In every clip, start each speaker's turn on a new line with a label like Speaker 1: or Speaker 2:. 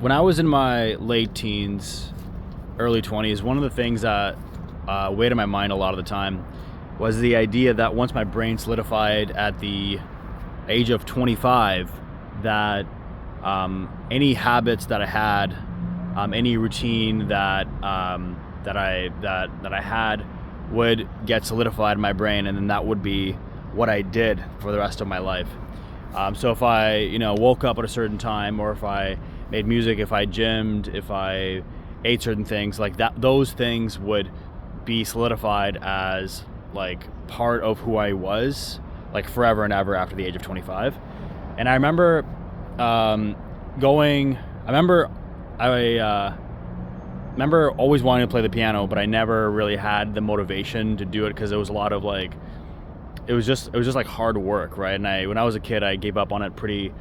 Speaker 1: when I was in my late teens, early 20s, one of the things that weighed in my mind a lot of the time was the idea that once my brain solidified at the age of 25, that any habits that I had, any routine that I had would get solidified in my brain, and then that would be what I did for the rest of my life. So if I, woke up at a certain time, or if I made music, if I gymmed, if I ate certain things like that, those things would be solidified as like part of who I was, like forever and ever after the age of 25. And I remember I remember always wanting to play the piano, but I never really had the motivation to do it because it was a lot of like, it was just like hard work, right? And when I was a kid, I gave up on it pretty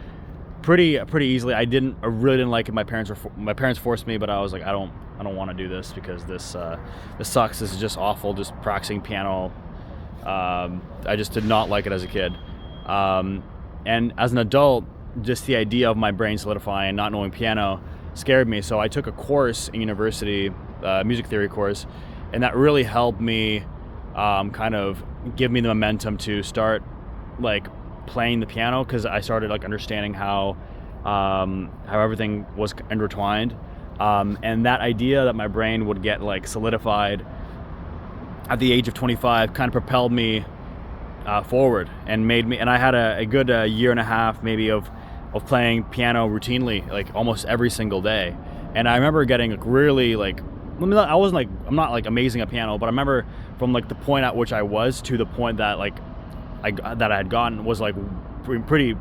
Speaker 1: easily. I really didn't like it. My parents forced me, but I was like, I don't want to do this because this sucks. This is just awful. Just practicing piano. I just did not like it as a kid. And as an adult, just the idea of my brain solidifying and not knowing piano scared me. So I took a course in university, music theory course, and that really helped me kind of give me the momentum to start like playing the piano, because I started like understanding how everything was intertwined, and that idea that my brain would get like solidified at the age of 25 kind of propelled me forward and made me. And I had a good year and a half maybe of playing piano routinely, like almost every single day. And I remember getting like really like, I'm not like amazing at piano, but I remember from like the point at which I was to the point that like I had gotten was like pretty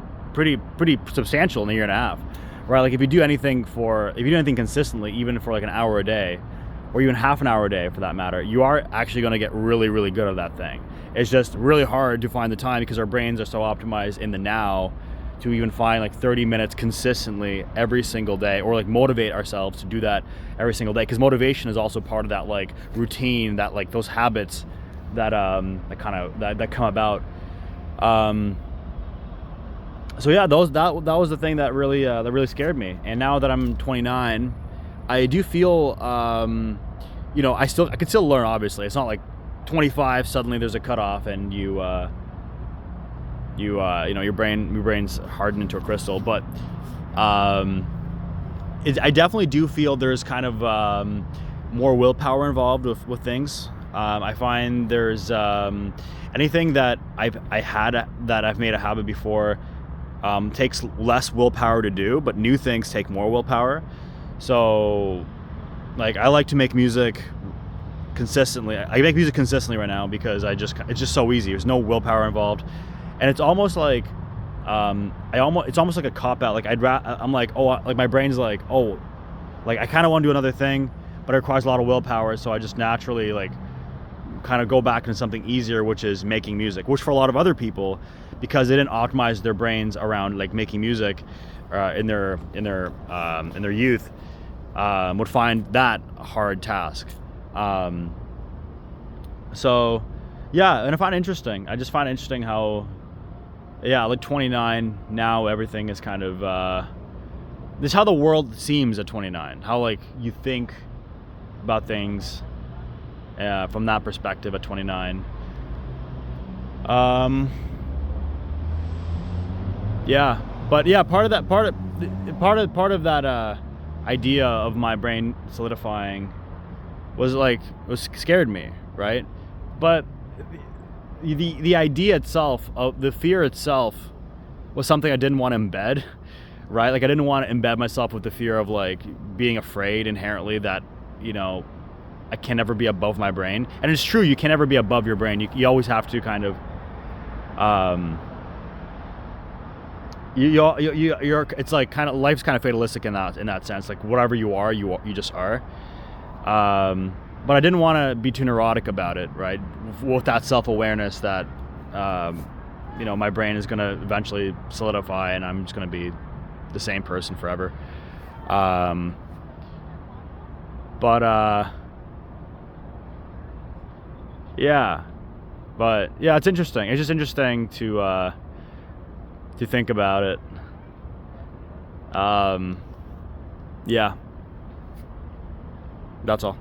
Speaker 1: substantial in a year and a half, right? Like if you do anything consistently, even for like an hour a day, or even half an hour a day for that matter, you are actually going to get really, really good at that thing. It's just really hard to find the time because our brains are so optimized in the now to even find like 30 minutes consistently every single day, or like motivate ourselves to do that every single day. Because motivation is also part of that like routine, that like those habits that come about. So yeah, that was the thing that really scared me. And now that I'm 29, I do feel I can still learn. Obviously, it's not like 25 suddenly there's a cutoff and your brain's hardened into a crystal. But I definitely do feel there's kind of more willpower involved with things. I find there's anything that I've made a habit before takes less willpower to do, but new things take more willpower. So like I like to make music consistently. I make music consistently right now because it's just so easy. There's no willpower involved. And it's almost like it's almost like a cop out. Like I'm like, oh, like my brain's like, oh, like I kind of want to do another thing, but it requires a lot of willpower. So I just naturally like kind of go back into something easier, which is making music, which for a lot of other people, because they didn't optimize their brains around like making music in their youth, would find that a hard task. So yeah, and I find it interesting. I just find it interesting how, yeah, like 29 now, everything is kind of this is how the world seems at 29. How like you think about things from that perspective at 29. Yeah, but yeah, part of that idea of my brain solidifying was scared me, right? But the idea itself, of the fear itself, was something I didn't want to embed, right? Like I didn't want to embed myself with the fear of like being afraid inherently that, I can never be above my brain. And it's true, you can never be above your brain. You always have to kind of, you're it's like kind of, life's kind of fatalistic in that sense. Like whatever you are, you just are. But I didn't want to be too neurotic about it, right? With that self-awareness that, my brain is going to eventually solidify and I'm just going to be the same person forever. Yeah, but yeah, it's interesting. It's just interesting to think about it. Yeah. That's all.